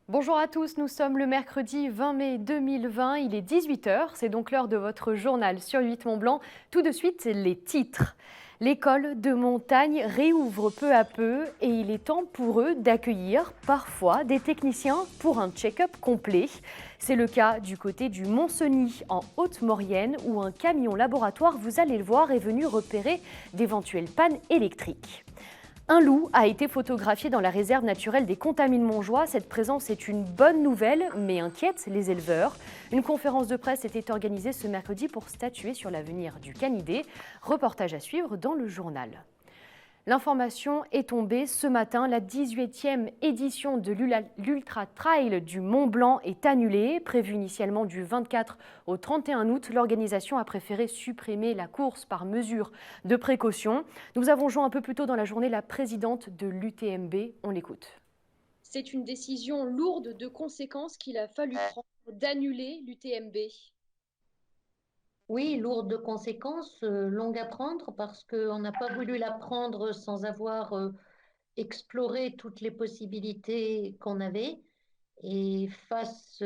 Bonjour à tous, nous sommes le mercredi 20 mai 2020, il est 18 h, c'est donc l'heure de votre journal sur 8 Mont-Blanc. Tout de suite, les titres. L'école de montagne réouvre peu à peu et il est temps pour eux d'accueillir parfois des techniciens pour un check-up complet. C'est le cas du côté du Mont-Cenis en Haute-Maurienne où un camion laboratoire, vous allez le voir, est venu repérer d'éventuelles pannes électriques. Un loup a été photographié dans la réserve naturelle des Contamines-Montjoie. Cette présence est une bonne nouvelle, mais inquiète les éleveurs. Une conférence de presse était organisée ce mercredi pour statuer sur l'avenir du canidé. Reportage à suivre dans le journal. L'information est tombée ce matin. La 18e édition de l'Ultra Trail du Mont Blanc est annulée. Prévue initialement du 24 au 31 août, l'organisation a préféré supprimer la course par mesure de précaution. Nous avons joint un peu plus tôt dans la journée la présidente de l'UTMB. On l'écoute. C'est une décision lourde de conséquences qu'il a fallu prendre d'annuler l'UTMB. Oui, lourde de conséquences, longue à prendre parce qu'on n'a pas voulu la prendre sans avoir exploré toutes les possibilités qu'on avait. Et face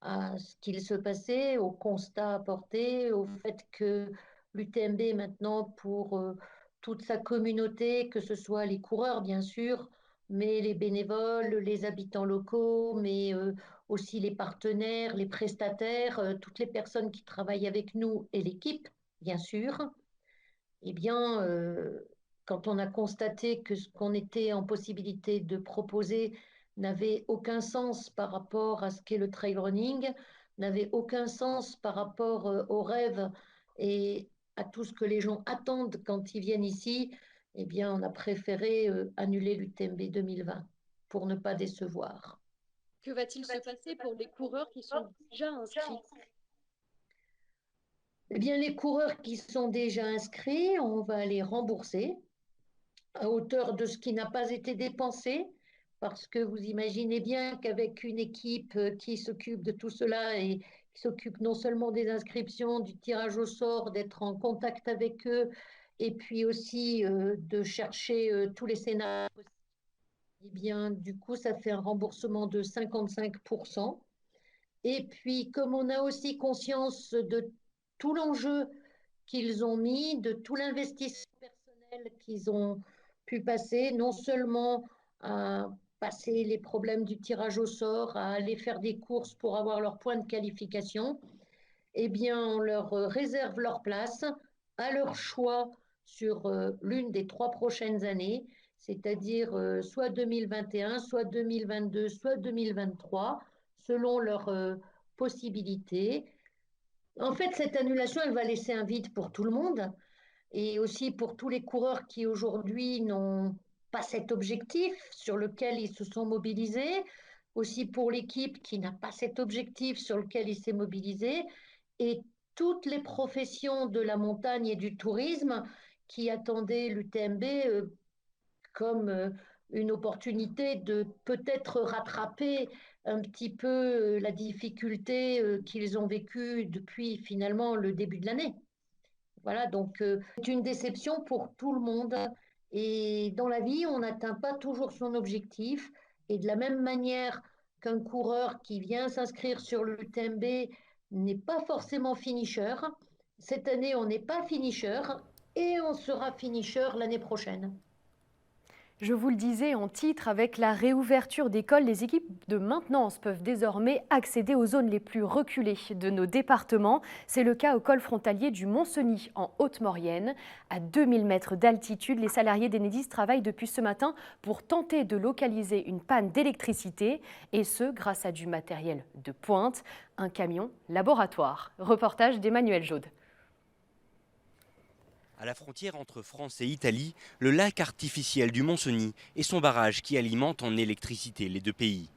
à ce qu'il se passait, au constat apporté, au fait que l'UTMB maintenant pour toute sa communauté, que ce soit les coureurs bien sûr, mais les bénévoles, les habitants locaux, mais aussi les partenaires, les prestataires, toutes les personnes qui travaillent avec nous et l'équipe, bien sûr, eh bien, quand on a constaté que ce qu'on était en possibilité de proposer n'avait aucun sens par rapport à ce qu'est le trail running, n'avait aucun sens par rapport aux rêves et à tout ce que les gens attendent quand ils viennent ici, eh bien, on a préféré annuler l'UTMB 2020 pour ne pas décevoir. Que va-t-il se passer pour les coureurs qui sont déjà inscrits? Eh bien, les coureurs qui sont déjà inscrits, on va les rembourser à hauteur de ce qui n'a pas été dépensé, parce que vous imaginez bien qu'avec une équipe qui s'occupe de tout cela et qui s'occupe non seulement des inscriptions, du tirage au sort, d'être en contact avec eux, et puis aussi de chercher tous les scénarios, eh bien, du coup, ça fait un remboursement de 55%. Et puis, comme on a aussi conscience de tout l'enjeu qu'ils ont mis, de tout l'investissement personnel qu'ils ont pu passer, non seulement à passer les problèmes du tirage au sort, à aller faire des courses pour avoir leur point de qualification, eh bien, on leur réserve leur place à leur choix sur l'une des 3 prochaines années, c'est-à-dire soit 2021, soit 2022, soit 2023, selon leurs possibilités. En fait, cette annulation, elle va laisser un vide pour tout le monde et aussi pour tous les coureurs qui aujourd'hui n'ont pas cet objectif sur lequel ils se sont mobilisés, aussi pour l'équipe qui n'a pas cet objectif sur lequel il s'est mobilisé, et toutes les professions de la montagne et du tourisme qui attendaient l'UTMB comme une opportunité de peut-être rattraper un petit peu la difficulté qu'ils ont vécue depuis finalement le début de l'année. Voilà, donc c'est une déception pour tout le monde. Et dans la vie, on n'atteint pas toujours son objectif. Et de la même manière qu'un coureur qui vient s'inscrire sur le l'UTMB n'est pas forcément finisher, cette année, on n'est pas finisher et on sera finisher l'année prochaine. Je vous le disais en titre, avec la réouverture d'écoles, les équipes de maintenance peuvent désormais accéder aux zones les plus reculées de nos départements. C'est le cas au col frontalier du Mont-Cenis en Haute-Maurienne. À 2000 mètres d'altitude, les salariés d'Enedis travaillent depuis ce matin pour tenter de localiser une panne d'électricité, et ce, grâce à du matériel de pointe, un camion laboratoire. Reportage d'Emmanuel Jaude. À la frontière entre France et Italie, le lac artificiel du Mont-Cenis et son barrage qui alimente en électricité les deux pays.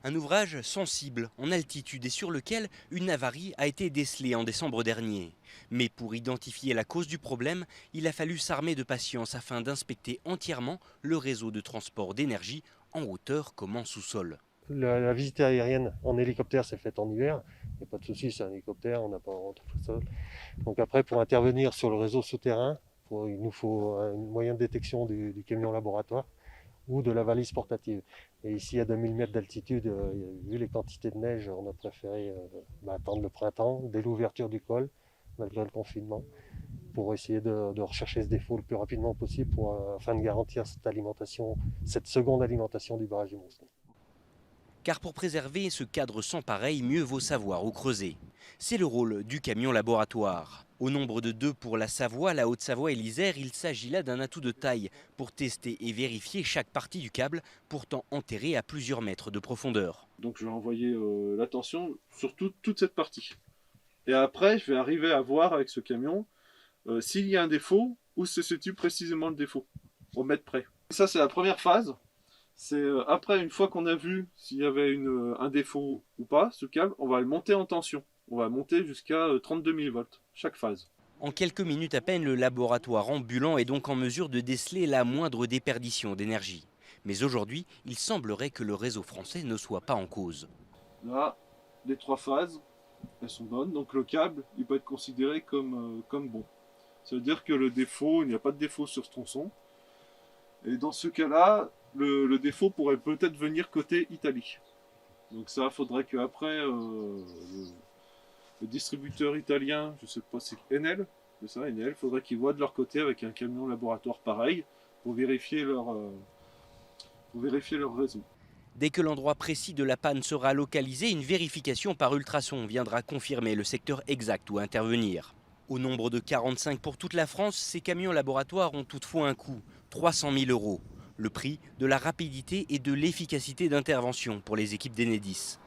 Un ouvrage sensible, en altitude et sur lequel une avarie a été décelée en décembre dernier. Mais pour identifier la cause du problème, il a fallu s'armer de patience afin d'inspecter entièrement le réseau de transport d'énergie en hauteur comme en sous-sol. La visite aérienne en hélicoptère s'est faite en hiver. Il n'y a pas de souci, c'est un hélicoptère, on n'a pas rentré tout seul. Donc après, pour intervenir sur le réseau souterrain, il nous faut un moyen de détection du camion laboratoire. ou de la valise portative. Et ici, à 2000 mètres d'altitude, vu les quantités de neige, on a préféré attendre le printemps, dès l'ouverture du col, malgré le confinement, pour essayer de rechercher ce défaut le plus rapidement possible afin de garantir cette seconde alimentation du barrage du Mont-Cenis. Car pour préserver ce cadre sans pareil, mieux vaut savoir où creuser. C'est le rôle du camion laboratoire. Au nombre de 2 pour la Savoie, la Haute-Savoie et l'Isère, il s'agit là d'un atout de taille pour tester et vérifier chaque partie du câble, pourtant enterré à plusieurs mètres de profondeur. Donc je vais envoyer la tension sur toute cette partie. Et après, je vais arriver à voir avec ce camion s'il y a un défaut, où se situe précisément le défaut, au mètre près. Ça, c'est la première phase. C'est après, une fois qu'on a vu s'il y avait un défaut ou pas, ce câble, on va le monter en tension. On va monter jusqu'à 32 000 volts, chaque phase. En quelques minutes à peine, le laboratoire ambulant est donc en mesure de déceler la moindre déperdition d'énergie. Mais aujourd'hui, il semblerait que le réseau français ne soit pas en cause. Là, les 3 phases, elles sont bonnes. Donc le câble, il peut être considéré comme bon. Ça veut dire que le défaut, il n'y a pas de défaut sur ce tronçon. Et dans ce cas-là, le défaut pourrait peut-être venir côté Italie. Donc ça, il faudrait qu'après, le distributeur italien, je ne sais pas, c'est Enel, c'est ça, Enel, il faudrait qu'ils voient de leur côté avec un camion laboratoire pareil pour vérifier leur réseau. Dès que l'endroit précis de la panne sera localisé, une vérification par ultrason viendra confirmer le secteur exact où intervenir. Au nombre de 45 pour toute la France, ces camions laboratoires ont toutefois un coût, 300 000 €. Le prix de la rapidité et de l'efficacité d'intervention pour les équipes d'Enedis.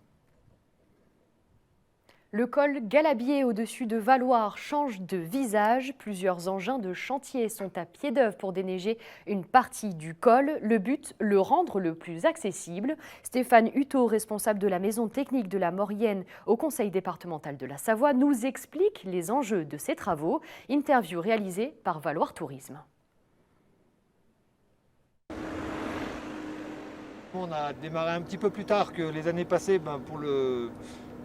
Le col Galabier au-dessus de Valloire change de visage. Plusieurs engins de chantier sont à pied d'œuvre pour déneiger une partie du col. Le but, le rendre le plus accessible. Stéphane Hutto, responsable de la maison technique de la Maurienne au conseil départemental de la Savoie, nous explique les enjeux de ces travaux. Interview réalisée par Valloire Tourisme. On a démarré un petit peu plus tard que les années passées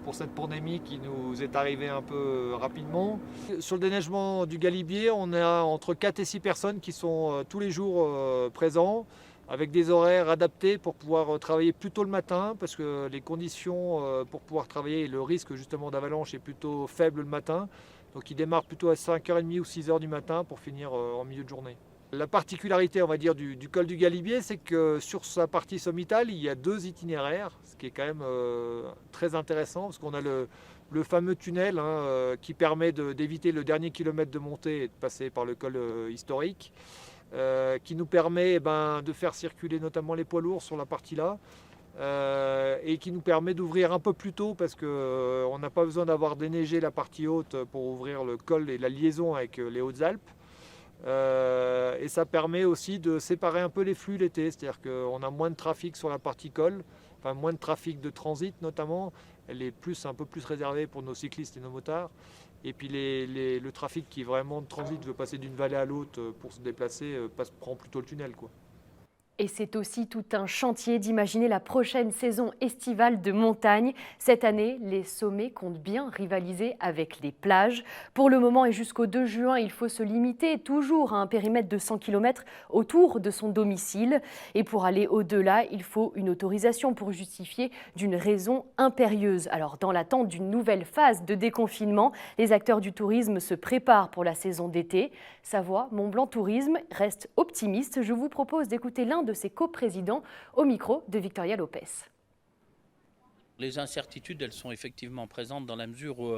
pour cette pandémie qui nous est arrivée un peu rapidement. Sur le déneigement du Galibier, on a entre 4 et 6 personnes qui sont tous les jours présents avec des horaires adaptés pour pouvoir travailler plus tôt le matin parce que les conditions pour pouvoir travailler et le risque justement d'avalanche est plutôt faible le matin. Donc ils démarrent plutôt à 5h30 ou 6h du matin pour finir en milieu de journée. La particularité, on va dire, du col du Galibier, c'est que sur sa partie sommitale, il y a 2 itinéraires, ce qui est quand même très intéressant, parce qu'on a le fameux tunnel qui permet d'éviter le dernier kilomètre de montée et de passer par le col historique, qui nous permet de faire circuler notamment les poids lourds sur la partie là, et qui nous permet d'ouvrir un peu plus tôt, parce qu'on n'a pas besoin d'avoir déneigé la partie haute pour ouvrir le col et la liaison avec les Hautes-Alpes. Et ça permet aussi de séparer un peu les flux l'été, c'est-à-dire qu'on a moins de trafic sur la partie col, enfin moins de trafic de transit notamment, elle est un peu plus réservée pour nos cyclistes et nos motards, et puis le trafic qui est vraiment de transit veut passer d'une vallée à l'autre pour se déplacer, prend plutôt le tunnel, quoi. Et c'est aussi tout un chantier d'imaginer la prochaine saison estivale de montagne. Cette année, les sommets comptent bien rivaliser avec les plages. Pour le moment et jusqu'au 2 juin, il faut se limiter toujours à un périmètre de 100 km autour de son domicile. Et pour aller au-delà, il faut une autorisation pour justifier d'une raison impérieuse. Alors, dans l'attente d'une nouvelle phase de déconfinement, les acteurs du tourisme se préparent pour la saison d'été. Savoie Mont-Blanc Tourisme reste optimiste. Je vous propose d'écouter l'un de ses coprésidents au micro de Victoria Lopez. Les incertitudes, elles sont effectivement présentes dans la mesure où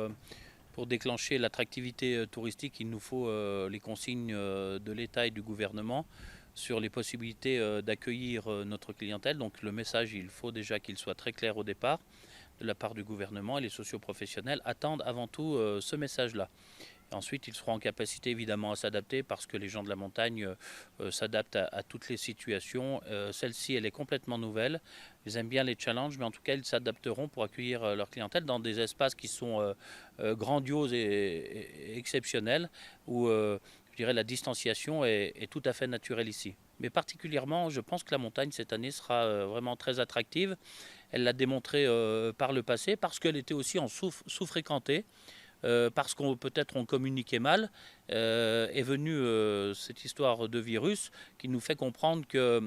pour déclencher l'attractivité touristique, il nous faut les consignes de l'État et du gouvernement sur les possibilités d'accueillir notre clientèle. Donc le message, il faut déjà qu'il soit très clair au départ de la part du gouvernement, et les socioprofessionnels attendent avant tout ce message-là. Ensuite, ils seront en capacité évidemment à s'adapter parce que les gens de la montagne s'adaptent à toutes les situations. Celle-ci, elle est complètement nouvelle. Ils aiment bien les challenges, mais en tout cas, ils s'adapteront pour accueillir leur clientèle dans des espaces qui sont grandioses et exceptionnels, où je dirais la distanciation est tout à fait naturelle ici. Mais particulièrement, je pense que la montagne cette année sera vraiment très attractive. Elle l'a démontré par le passé parce qu'elle était aussi en sous-fréquentée. parce qu'on peut-être on communiquait mal, est venue cette histoire de virus qui nous fait comprendre que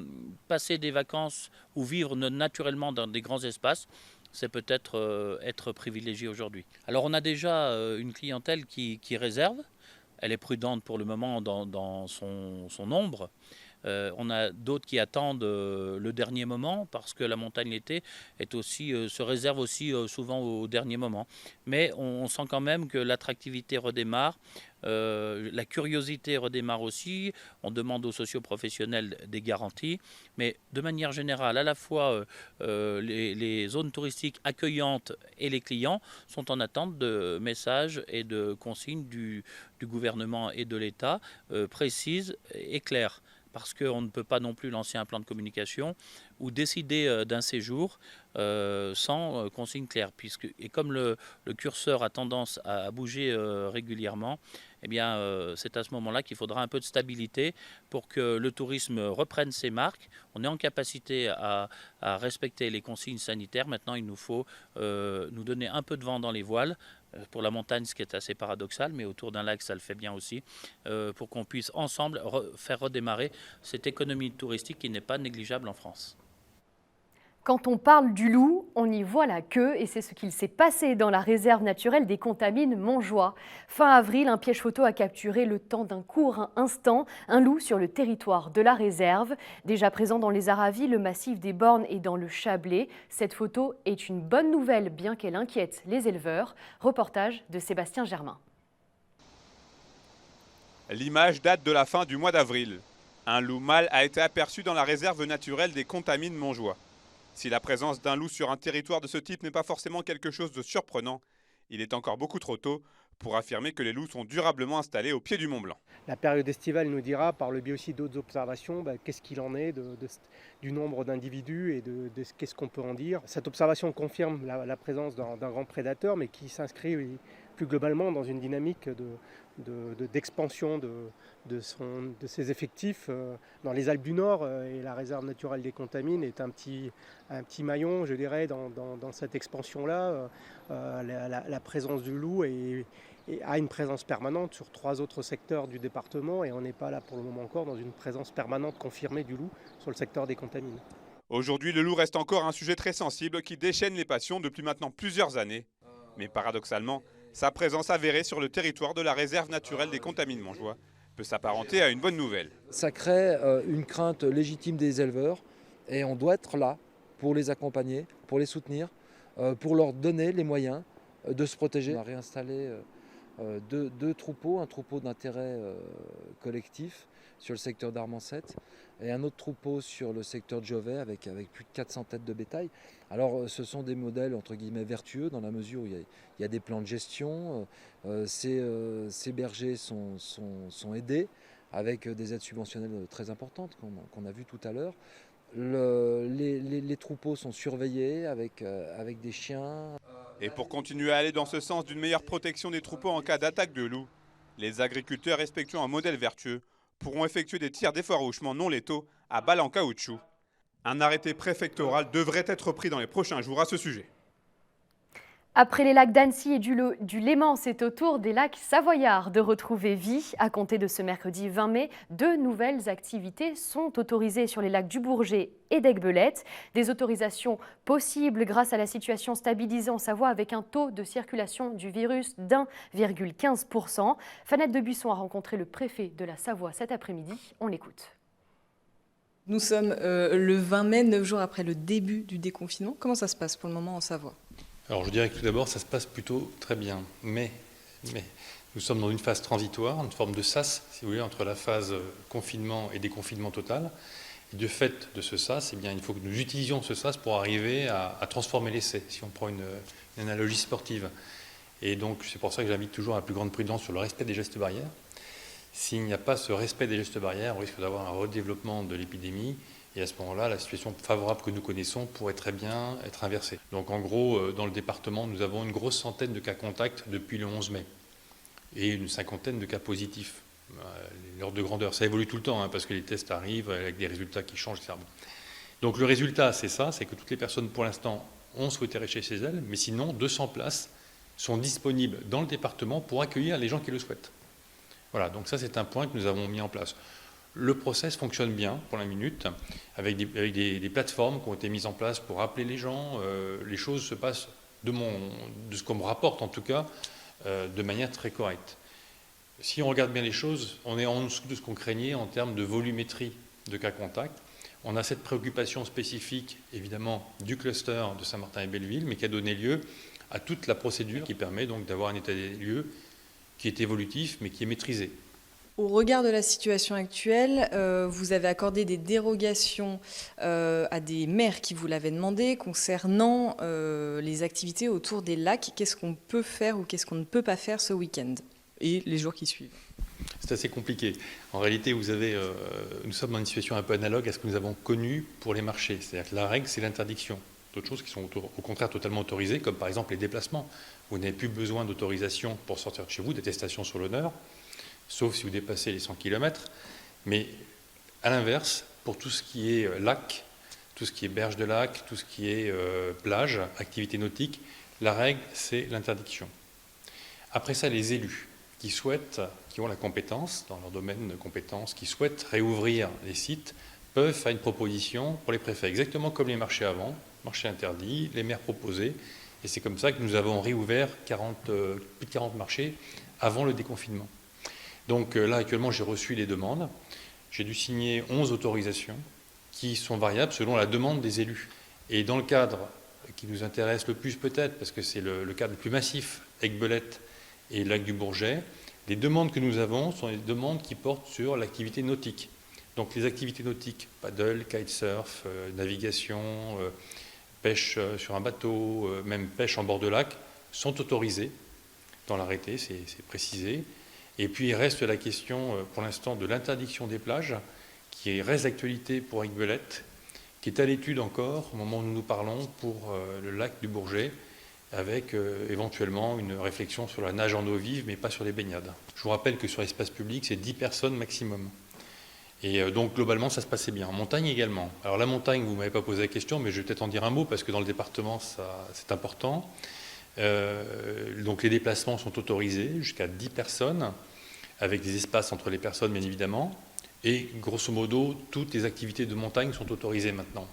passer des vacances ou vivre naturellement dans des grands espaces, c'est peut-être être privilégié aujourd'hui. Alors on a déjà une clientèle qui réserve, elle est prudente pour le moment dans son nombre. On a d'autres qui attendent le dernier moment parce que la montagne l'été se réserve aussi souvent au dernier moment. Mais on sent quand même que l'attractivité redémarre, la curiosité redémarre aussi. On demande aux socioprofessionnels des garanties. Mais de manière générale, à la fois les zones touristiques accueillantes et les clients sont en attente de messages et de consignes du gouvernement et de l'État précises et claires. Parce qu'on ne peut pas non plus lancer un plan de communication ou décider d'un séjour sans consigne claire. Et comme le curseur a tendance à bouger régulièrement, eh bien, c'est à ce moment-là qu'il faudra un peu de stabilité pour que le tourisme reprenne ses marques. On est en capacité à respecter les consignes sanitaires. Maintenant, il nous faut nous donner un peu de vent dans les voiles. Pour la montagne, ce qui est assez paradoxal, mais autour d'un lac, ça le fait bien aussi, pour qu'on puisse ensemble faire redémarrer cette économie touristique qui n'est pas négligeable en France. Quand on parle du loup, on y voit la queue et c'est ce qu'il s'est passé dans la réserve naturelle des Contamines Montjoie. Fin avril, un piège photo a capturé le temps d'un court instant un loup sur le territoire de la réserve. Déjà présent dans les Aravis, le massif des Bornes et dans le Chablais, cette photo est une bonne nouvelle bien qu'elle inquiète les éleveurs. Reportage de Sébastien Germain. L'image date de la fin du mois d'avril. Un loup mâle a été aperçu dans la réserve naturelle des Contamines Montjoie. Si la présence d'un loup sur un territoire de ce type n'est pas forcément quelque chose de surprenant, il est encore beaucoup trop tôt pour affirmer que les loups sont durablement installés au pied du Mont Blanc. La période estivale nous dira, par le biais aussi d'autres observations, qu'est-ce qu'il en est du nombre d'individus et de qu'est-ce qu'on peut en dire. Cette observation confirme la présence d'un grand prédateur, mais qui s'inscrit plus globalement dans une dynamique d'expansion de ses effectifs dans les Alpes du Nord. Et la réserve naturelle des Contamines est un petit maillon, je dirais, dans cette expansion-là. La présence du loup a une présence permanente sur 3 autres secteurs du département et on n'est pas là pour le moment encore dans une présence permanente confirmée du loup sur le secteur des Contamines. Aujourd'hui, le loup reste encore un sujet très sensible qui déchaîne les passions depuis maintenant plusieurs années. Mais paradoxalement, sa présence avérée sur le territoire de la réserve naturelle des Contamines Montjoie peut s'apparenter à une bonne nouvelle. Ça crée une crainte légitime des éleveurs et on doit être là pour les accompagner, pour les soutenir, pour leur donner les moyens de se protéger. On a réinstallé deux troupeaux, un troupeau d'intérêt collectif sur le secteur d'Armancet et un autre troupeau sur le secteur de Jovet avec plus de 400 têtes de bétail. Alors ce sont des modèles entre guillemets vertueux dans la mesure où il y a des plans de gestion. Ces bergers sont aidés avec des aides subventionnelles très importantes qu'on a vu tout à l'heure. Les troupeaux sont surveillés avec des chiens. Et pour continuer à aller dans ce sens d'une meilleure protection des troupeaux en cas d'attaque de loups, les agriculteurs respectuant un modèle vertueux pourront effectuer des tirs d'effarouchement non létaux à balles en caoutchouc. Un arrêté préfectoral devrait être pris dans les prochains jours à ce sujet. Après les lacs d'Annecy et du Léman, c'est au tour des lacs savoyards de retrouver vie. À compter de ce mercredi 20 mai, 2 nouvelles activités sont autorisées sur les lacs du Bourget et d'Aiguebelette. Des autorisations possibles grâce à la situation stabilisée en Savoie avec un taux de circulation du virus d'1,15%. Fanette de Buisson a rencontré le préfet de la Savoie cet après-midi. On l'écoute. Nous sommes le 20 mai, 9 jours après le début du déconfinement. Comment ça se passe pour le moment en Savoie ? Alors je dirais que tout d'abord, ça se passe plutôt très bien. Mais nous sommes dans une phase transitoire, une forme de sas, si vous voulez, entre la phase confinement et déconfinement total. Et de fait de ce sas, eh bien, il faut que nous utilisions ce sas pour arriver à transformer l'essai, si on prend une analogie sportive. Et donc c'est pour ça que j'invite toujours à la plus grande prudence sur le respect des gestes barrières. S'il n'y a pas ce respect des gestes barrières, on risque d'avoir un redéveloppement de l'épidémie. Et à ce moment-là, la situation favorable que nous connaissons pourrait très bien être inversée. Donc en gros, dans le département, nous avons une grosse centaine de cas contacts depuis le 11 mai et une cinquantaine de cas positifs. L'ordre de grandeur, ça évolue tout le temps, parce que les tests arrivent avec des résultats qui changent, etc. Donc le résultat, c'est ça, c'est que toutes les personnes pour l'instant ont souhaité rester chez elles, mais sinon 200 places sont disponibles dans le département pour accueillir les gens qui le souhaitent. Voilà, donc ça c'est un point que nous avons mis en place. Le process fonctionne bien pour la minute, avec des plateformes qui ont été mises en place pour appeler les gens. Les choses se passent, de ce qu'on me rapporte en tout cas, de manière très correcte. Si on regarde bien les choses, on est en dessous de ce qu'on craignait en termes de volumétrie de cas contacts. On a cette préoccupation spécifique, évidemment, du cluster de Saint-Martin et Belleville, mais qui a donné lieu à toute la procédure qui permet donc d'avoir un état des lieux qui est évolutif, mais qui est maîtrisé. Au regard de la situation actuelle, vous avez accordé des dérogations à des maires qui vous l'avaient demandé concernant les activités autour des lacs. Qu'est-ce qu'on peut faire ou qu'est-ce qu'on ne peut pas faire ce week-end et les jours qui suivent? C'est assez compliqué. En réalité, nous sommes dans une situation un peu analogue à ce que nous avons connu pour les marchés. C'est-à-dire que la règle, c'est l'interdiction. D'autres choses qui sont au contraire totalement autorisées, comme par exemple les déplacements. Vous n'avez plus besoin d'autorisation pour sortir de chez vous, d'attestation sur l'honneur, sauf si vous dépassez les 100 km. Mais à l'inverse, pour tout ce qui est lac, tout ce qui est berge de lac, tout ce qui est plage, activité nautique, la règle, c'est l'interdiction. Après ça, les élus qui ont la compétence, dans leur domaine de compétence, qui souhaitent réouvrir les sites, peuvent faire une proposition pour les préfets, exactement comme les marchés avant, marchés interdits, les maires proposés, et c'est comme ça que nous avons réouvert plus de 40 marchés avant le déconfinement. Donc là, actuellement, j'ai reçu les demandes, j'ai dû signer 11 autorisations qui sont variables selon la demande des élus. Et dans le cadre qui nous intéresse le plus peut-être, parce que c'est le cadre le plus massif, Aiguebelette et Lac du Bourget, les demandes que nous avons sont des demandes qui portent sur l'activité nautique. Donc les activités nautiques, paddle, kitesurf, navigation, pêche sur un bateau, même pêche en bord de lac, sont autorisées dans l'arrêté, c'est précisé. Et puis il reste la question pour l'instant de l'interdiction des plages, qui reste d'actualité pour Aiguebelette, qui est à l'étude encore au moment où nous parlons pour le lac du Bourget, avec éventuellement une réflexion sur la nage en eau vive, mais pas sur les baignades. Je vous rappelle que sur l'espace public, c'est 10 personnes maximum. Et donc globalement, ça se passait bien. En montagne également. Alors la montagne, vous ne m'avez pas posé la question, mais je vais peut-être en dire un mot, parce que dans le département, c'est important. Donc les déplacements sont autorisés jusqu'à 10 personnes, avec des espaces entre les personnes, bien évidemment. Et grosso modo, toutes les activités de montagne sont autorisées maintenant.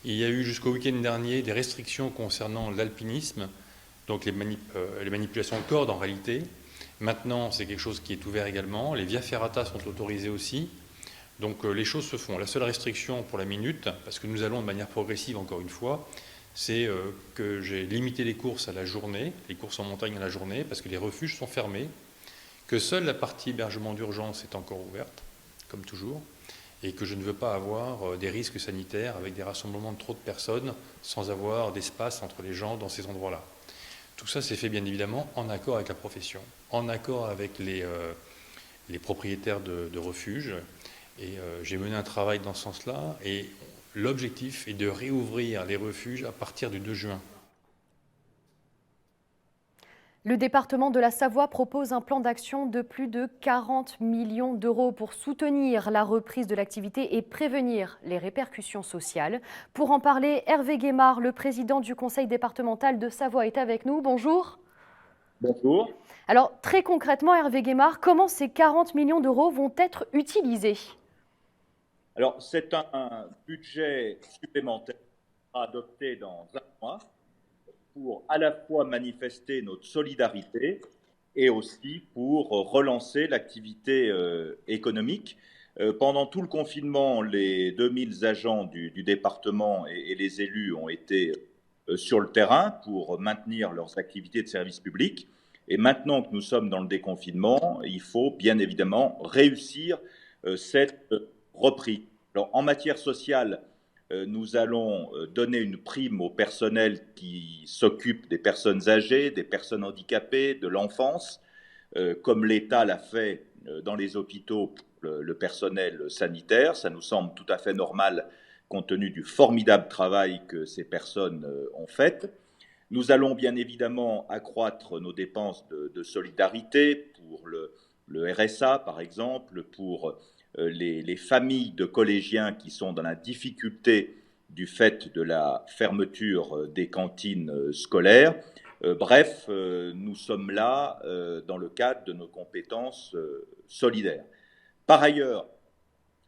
Il y a eu jusqu'au week-end dernier des restrictions concernant l'alpinisme, donc les manipulations de cordes en réalité. Maintenant, c'est quelque chose qui est ouvert également. Les via ferrata sont autorisées aussi. Donc les choses se font. La seule restriction pour la minute, parce que nous allons de manière progressive encore une fois, c'est que j'ai limité les courses à la journée, les courses en montagne à la journée, parce que les refuges sont fermés, que seule la partie hébergement d'urgence est encore ouverte, comme toujours, et que je ne veux pas avoir des risques sanitaires avec des rassemblements de trop de personnes sans avoir d'espace entre les gens dans ces endroits-là. Tout ça s'est fait bien évidemment en accord avec la profession, en accord avec les propriétaires de refuges, et j'ai mené un travail dans ce sens-là, et l'objectif est de réouvrir les refuges à partir du 2 juin. Le département de la Savoie propose un plan d'action de plus de 40 millions d'euros pour soutenir la reprise de l'activité et prévenir les répercussions sociales. Pour en parler, Hervé Guémard, le président du conseil départemental de Savoie, est avec nous. Bonjour. Bonjour. Alors, très concrètement, Hervé Guémard, comment ces 40 millions d'euros vont être utilisés? Alors, c'est un budget supplémentaire adopté dans un mois pour à la fois manifester notre solidarité et aussi pour relancer l'activité économique. Pendant tout le confinement, les 2000 agents du département et les élus ont été sur le terrain pour maintenir leurs activités de service public. Et maintenant que nous sommes dans le déconfinement, il faut bien évidemment réussir cette reprise. Alors, en matière sociale, nous allons donner une prime au personnel qui s'occupe des personnes âgées, des personnes handicapées, de l'enfance, comme l'État l'a fait dans les hôpitaux pour le personnel sanitaire. Ça nous semble tout à fait normal compte tenu du formidable travail que ces personnes ont fait. Nous allons bien évidemment accroître nos dépenses de solidarité pour le RSA, par exemple, pour les familles de collégiens qui sont dans la difficulté du fait de la fermeture des cantines scolaires. Bref, nous sommes là dans le cadre de nos compétences solidaires. Par ailleurs,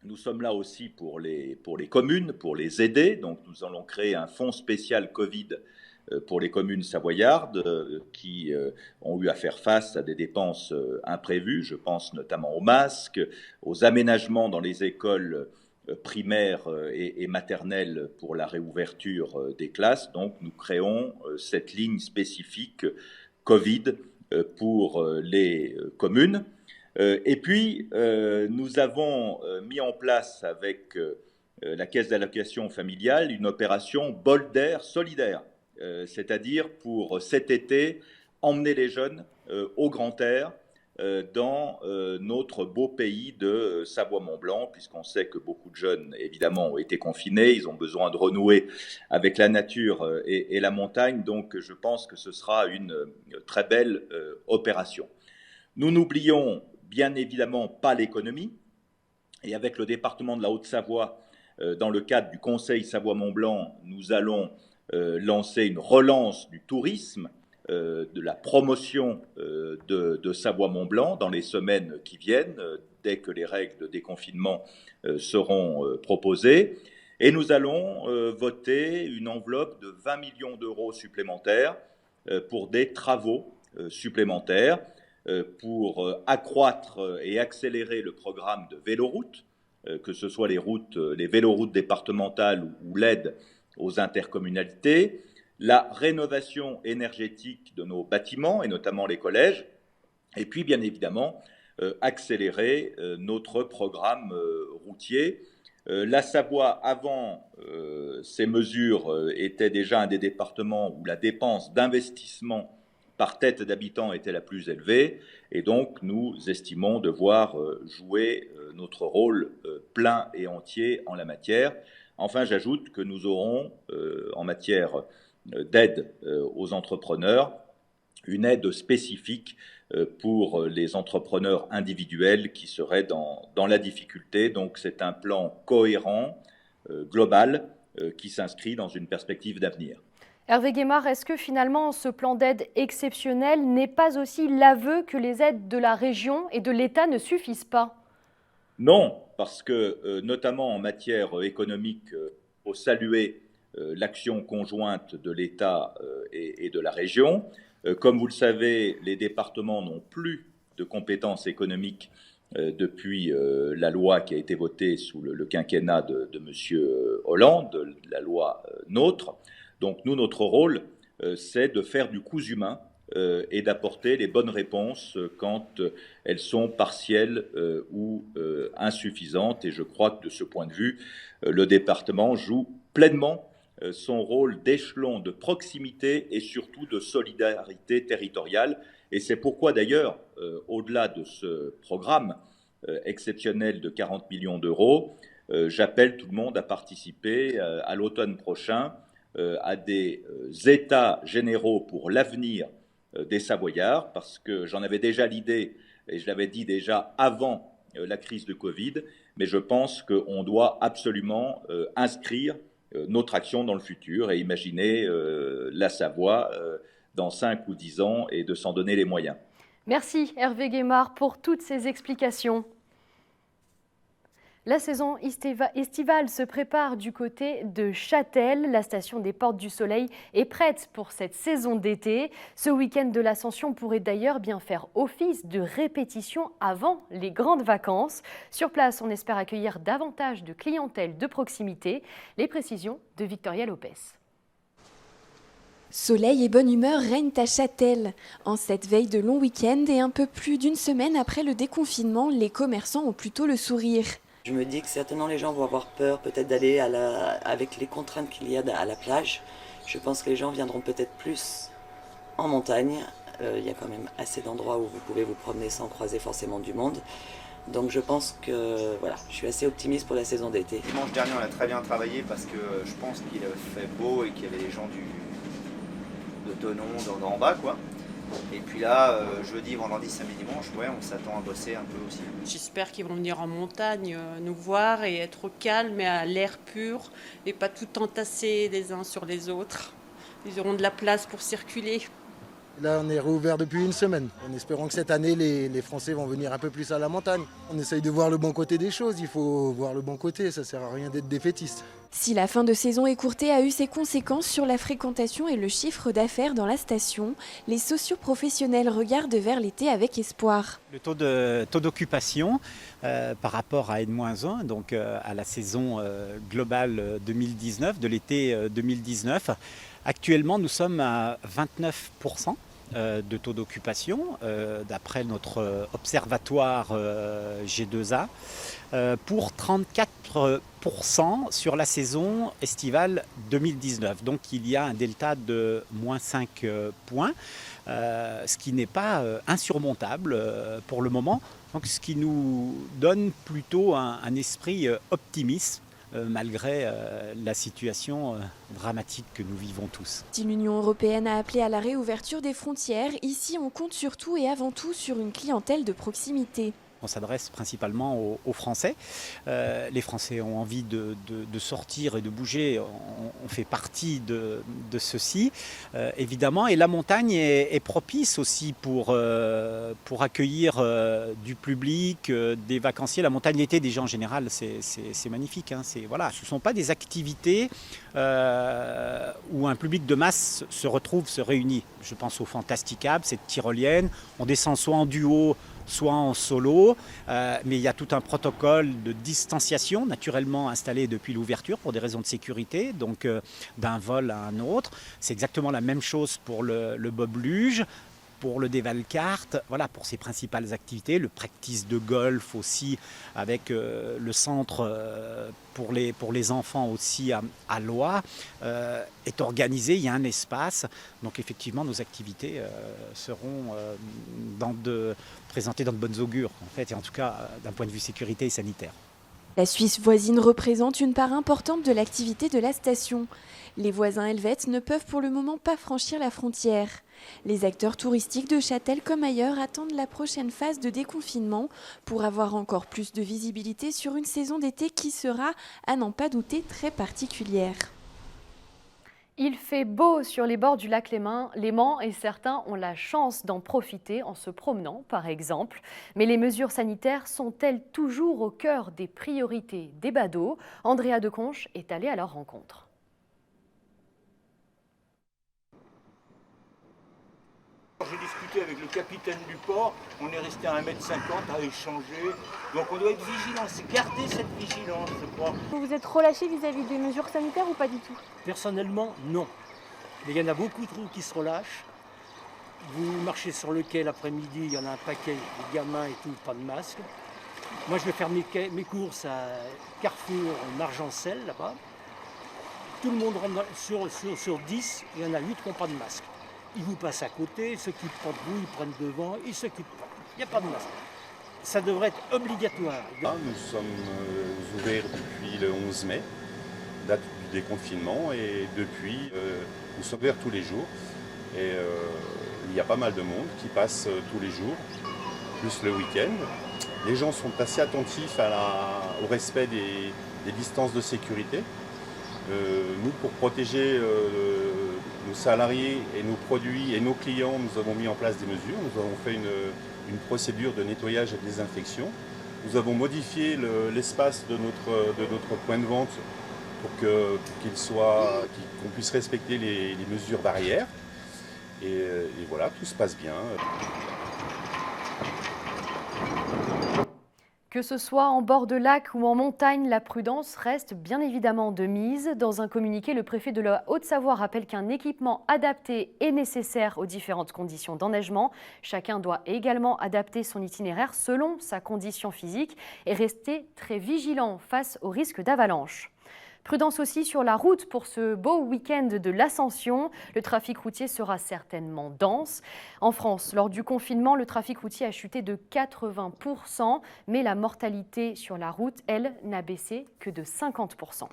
nous sommes là aussi pour les communes, pour les aider. Donc nous allons créer un fonds spécial Covid pour les communes savoyardes qui ont eu à faire face à des dépenses imprévues. Je pense notamment aux masques, aux aménagements dans les écoles primaires et maternelles pour la réouverture des classes. Donc nous créons cette ligne spécifique Covid pour les communes. Et puis, nous avons mis en place avec la Caisse d'allocation familiale une opération bol d'air solidaire, c'est-à-dire pour cet été, emmener les jeunes au grand air dans notre beau pays de Savoie-Mont-Blanc, puisqu'on sait que beaucoup de jeunes, évidemment, ont été confinés, ils ont besoin de renouer avec la nature et la montagne, donc je pense que ce sera une très belle opération. Nous n'oublions bien évidemment pas l'économie, et avec le département de la Haute-Savoie, dans le cadre du Conseil Savoie-Mont-Blanc, nous allons lancer une relance du tourisme, de la promotion de Savoie-Mont-Blanc dans les semaines qui viennent, dès que les règles de déconfinement seront proposées. Et nous allons voter une enveloppe de 20 millions d'euros supplémentaires pour des travaux supplémentaires, pour accroître et accélérer le programme de véloroute, que ce soit les véloroutes départementales ou l'aide aux intercommunalités, la rénovation énergétique de nos bâtiments, et notamment les collèges, et puis bien évidemment accélérer notre programme routier. La Savoie, avant ces mesures, était déjà un des départements où la dépense d'investissement par tête d'habitant était la plus élevée, et donc nous estimons devoir jouer notre rôle plein et entier en la matière. Enfin, j'ajoute que nous aurons, en matière d'aide aux entrepreneurs, une aide spécifique pour les entrepreneurs individuels qui seraient dans la difficulté. Donc c'est un plan cohérent, global, qui s'inscrit dans une perspective d'avenir. Hervé Guémard, est-ce que finalement ce plan d'aide exceptionnel n'est pas aussi l'aveu que les aides de la région et de l'État ne suffisent pas? Non, parce que notamment en matière économique, il faut saluer l'action conjointe de l'État et de la région. Comme vous le savez, les départements n'ont plus de compétences économiques depuis la loi qui a été votée sous le quinquennat de M. Hollande, la loi NOTRe. Donc nous, notre rôle, c'est de faire du cousu humain et d'apporter les bonnes réponses quand elles sont partielles ou insuffisantes. Et je crois que de ce point de vue, le département joue pleinement son rôle d'échelon de proximité et surtout de solidarité territoriale. Et c'est pourquoi d'ailleurs, au-delà de ce programme exceptionnel de 40 millions d'euros, j'appelle tout le monde à participer à l'automne prochain à des états généraux pour l'avenir des Savoyards, parce que j'en avais déjà l'idée, et je l'avais dit déjà avant la crise de Covid, mais je pense qu'on doit absolument inscrire notre action dans le futur et imaginer la Savoie dans 5 ou 10 ans et de s'en donner les moyens. Merci Hervé Guémard pour toutes ces explications. La saison estivale se prépare du côté de Châtel. La station des Portes du Soleil est prête pour cette saison d'été. Ce week-end de l'Ascension pourrait d'ailleurs bien faire office de répétition avant les grandes vacances. Sur place, on espère accueillir davantage de clientèle de proximité. Les précisions de Victoria Lopez. Soleil et bonne humeur règnent à Châtel. En cette veille de long week-end et un peu plus d'une semaine après le déconfinement, les commerçants ont plutôt le sourire. Je me dis que certainement les gens vont avoir peur peut-être d'aller avec les contraintes qu'il y a à la plage. Je pense que les gens viendront peut-être plus en montagne. Il y a quand même assez d'endroits où vous pouvez vous promener sans croiser forcément du monde. Donc je pense que voilà, je suis assez optimiste pour la saison d'été. Dimanche dernier on a très bien travaillé parce que je pense qu'il fait beau et qu'il y avait les gens de Thonon en bas quoi. Et puis là, jeudi, vendredi, samedi, dimanche, ouais, on s'attend à bosser un peu aussi. J'espère qu'ils vont venir en montagne nous voir et être au calme et à l'air pur et pas tout entassés les uns sur les autres. Ils auront de la place pour circuler. Là, on est rouvert depuis une semaine, en espérant que cette année, les Français vont venir un peu plus à la montagne. On essaye de voir le bon côté des choses, il faut voir le bon côté, ça sert à rien d'être défaitiste. Si la fin de saison écourtée a eu ses conséquences sur la fréquentation et le chiffre d'affaires dans la station, les socioprofessionnels regardent vers l'été avec espoir. Le taux d'occupation par rapport à N-1, donc à la saison globale 2019, de l'été 2019, actuellement nous sommes à 29% de taux d'occupation, d'après notre observatoire G2A, pour 34% sur la saison estivale 2019. Donc il y a un delta de moins 5 points, ce qui n'est pas insurmontable pour le moment, donc ce qui nous donne plutôt un esprit optimiste, malgré la situation dramatique que nous vivons tous. Si l'Union européenne a appelé à la réouverture des frontières, ici on compte surtout et avant tout sur une clientèle de proximité. On s'adresse principalement aux Français. Les Français ont envie de sortir et de bouger. On fait partie de ceci, évidemment. Et la montagne est propice aussi pour accueillir du public, des vacanciers. La montagne l'été, déjà en général, c'est magnifique. Hein. Voilà. Ce ne sont pas des activités où un public de masse se retrouve, se réunit. Je pense au Fantasticab, cette tyrolienne. On descend soit en duo, soit en solo, mais il y a tout un protocole de distanciation naturellement installé depuis l'ouverture pour des raisons de sécurité, donc d'un vol à un autre. C'est exactement la même chose pour le bob luge, pour le dévalcarte, voilà, pour ses principales activités. Le practice de golf aussi, avec le centre pour les enfants aussi à Loie, est organisé. Il y a un espace. Donc effectivement, nos activités seront présentées dans de bonnes augures, en fait, et en tout cas d'un point de vue sécurité et sanitaire. La Suisse voisine représente une part importante de l'activité de la station. Les voisins helvètes ne peuvent pour le moment pas franchir la frontière. Les acteurs touristiques de Châtel comme ailleurs attendent la prochaine phase de déconfinement pour avoir encore plus de visibilité sur une saison d'été qui sera, à n'en pas douter, très particulière. Il fait beau sur les bords du lac Léman et certains ont la chance d'en profiter en se promenant, par exemple. Mais les mesures sanitaires sont-elles toujours au cœur des priorités des badauds? Andrea Deconche est allée à leur rencontre. J'ai discuté avec le capitaine du port, on est resté à 1,50 m à échanger, donc on doit être vigilant, c'est garder cette vigilance, je crois. Vous vous êtes relâché vis-à-vis des mesures sanitaires ou pas du tout? Personnellement, non. Mais il y en a beaucoup trop qui se relâchent. Vous marchez sur le quai l'après-midi, il y en a un paquet de gamins et tout, pas de masque. Moi, je vais faire mes courses à Carrefour Margencel, là-bas. Tout le monde rentre sur 10, il y en a 8 qui n'ont pas de masque. Ils vous passent à côté, ils s'occupent pas de vous, ils prennent devant, ils s'occupent pas. Il n'y a pas de masque. Ça devrait être obligatoire. Nous sommes ouverts depuis le 11 mai, date du déconfinement, et depuis, nous sommes ouverts tous les jours. Et il y a pas mal de monde qui passe tous les jours, plus le week-end. Les gens sont assez attentifs au respect des distances de sécurité. Nous, pour protéger nos salariés et nos produits et nos clients, nous avons mis en place des mesures. Nous avons fait une procédure de nettoyage et de désinfection. Nous avons modifié l'espace de notre point de vente pour qu'on puisse respecter les mesures barrières. Et voilà, tout se passe bien. Que ce soit en bord de lac ou en montagne, la prudence reste bien évidemment de mise. Dans un communiqué, le préfet de la Haute-Savoie rappelle qu'un équipement adapté est nécessaire aux différentes conditions d'enneigement. Chacun doit également adapter son itinéraire selon sa condition physique et rester très vigilant face au risque d'avalanche. Prudence aussi sur la route pour ce beau week-end de l'Ascension. Le trafic routier sera certainement dense. En France, lors du confinement, le trafic routier a chuté de 80%, mais la mortalité sur la route, elle, n'a baissé que de 50%.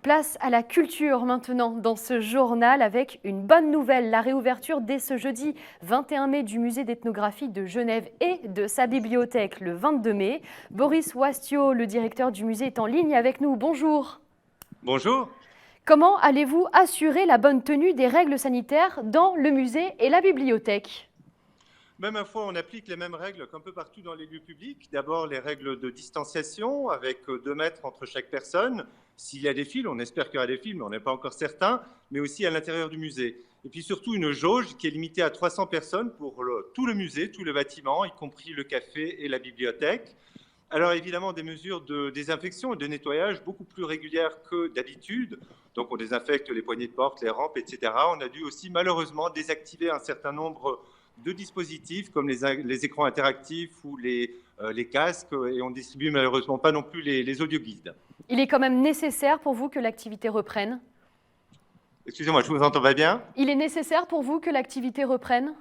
Place à la culture maintenant dans ce journal avec une bonne nouvelle, la réouverture dès ce jeudi 21 mai du musée d'ethnographie de Genève et de sa bibliothèque le 22 mai. Boris Wastio, le directeur du musée, est en ligne avec nous. Bonjour. Bonjour. Comment allez-vous assurer la bonne tenue des règles sanitaires dans le musée et la bibliothèque ? Même à fois, on applique les mêmes règles qu'un peu partout dans les lieux publics. D'abord, les règles de distanciation avec 2 mètres entre chaque personne. S'il y a des fils, on espère qu'il y aura des fils, mais on n'est pas encore certain, mais aussi à l'intérieur du musée. Et puis surtout, une jauge qui est limitée à 300 personnes pour tout le musée, tout le bâtiment, y compris le café et la bibliothèque. Alors évidemment, des mesures de désinfection et de nettoyage beaucoup plus régulières que d'habitude. Donc on désinfecte les poignées de porte, les rampes, etc. On a dû aussi malheureusement désactiver un certain nombre de dispositifs comme les écrans interactifs ou les casques, et on distribue malheureusement pas non plus les audioguides. Il est quand même nécessaire pour vous que l'activité reprenne ? Excusez-moi, je vous entends pas bien. Il est nécessaire pour vous que l'activité reprenne ?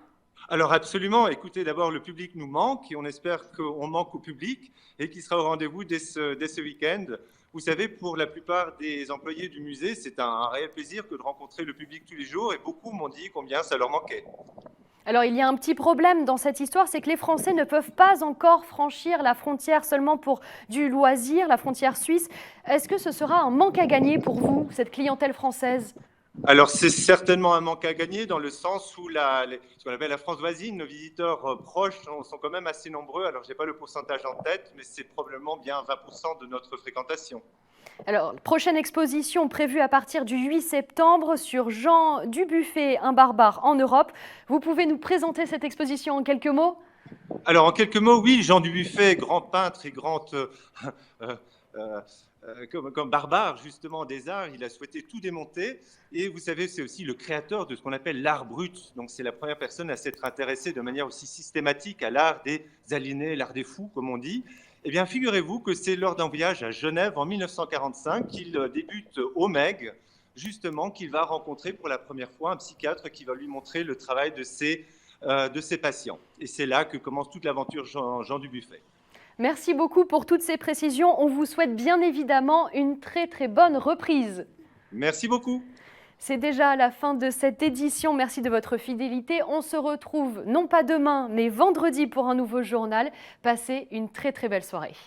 Alors absolument, écoutez, d'abord le public nous manque et on espère qu'on manque au public et qu'il sera au rendez-vous dès ce week-end. Vous savez, pour la plupart des employés du musée, c'est un réel plaisir que de rencontrer le public tous les jours et beaucoup m'ont dit combien ça leur manquait. Alors il y a un petit problème dans cette histoire, c'est que les Français ne peuvent pas encore franchir la frontière seulement pour du loisir, la frontière suisse. Est-ce que ce sera un manque à gagner pour vous, cette clientèle française ? Alors c'est certainement un manque à gagner dans le sens où ce qu'on appelle la France voisine, nos visiteurs proches sont quand même assez nombreux. Alors je n'ai pas le pourcentage en tête, mais c'est probablement bien 20% de notre fréquentation. Alors, prochaine exposition prévue à partir du 8 septembre sur Jean Dubuffet, un barbare en Europe. Vous pouvez nous présenter cette exposition en quelques mots ? Alors en quelques mots, oui, Jean Dubuffet, grand peintre et grand... comme barbare justement des arts, il a souhaité tout démonter et vous savez c'est aussi le créateur de ce qu'on appelle l'art brut, donc c'est la première personne à s'être intéressée de manière aussi systématique à l'art des aliénés, l'art des fous comme on dit. Eh bien figurez-vous que c'est lors d'un voyage à Genève en 1945 qu'il débute au MEG, justement qu'il va rencontrer pour la première fois un psychiatre qui va lui montrer le travail de ses patients et c'est là que commence toute l'aventure Jean Dubuffet. Merci beaucoup pour toutes ces précisions. On vous souhaite bien évidemment une très très bonne reprise. Merci beaucoup. C'est déjà la fin de cette édition. Merci de votre fidélité. On se retrouve non pas demain, mais vendredi pour un nouveau journal. Passez une très très belle soirée.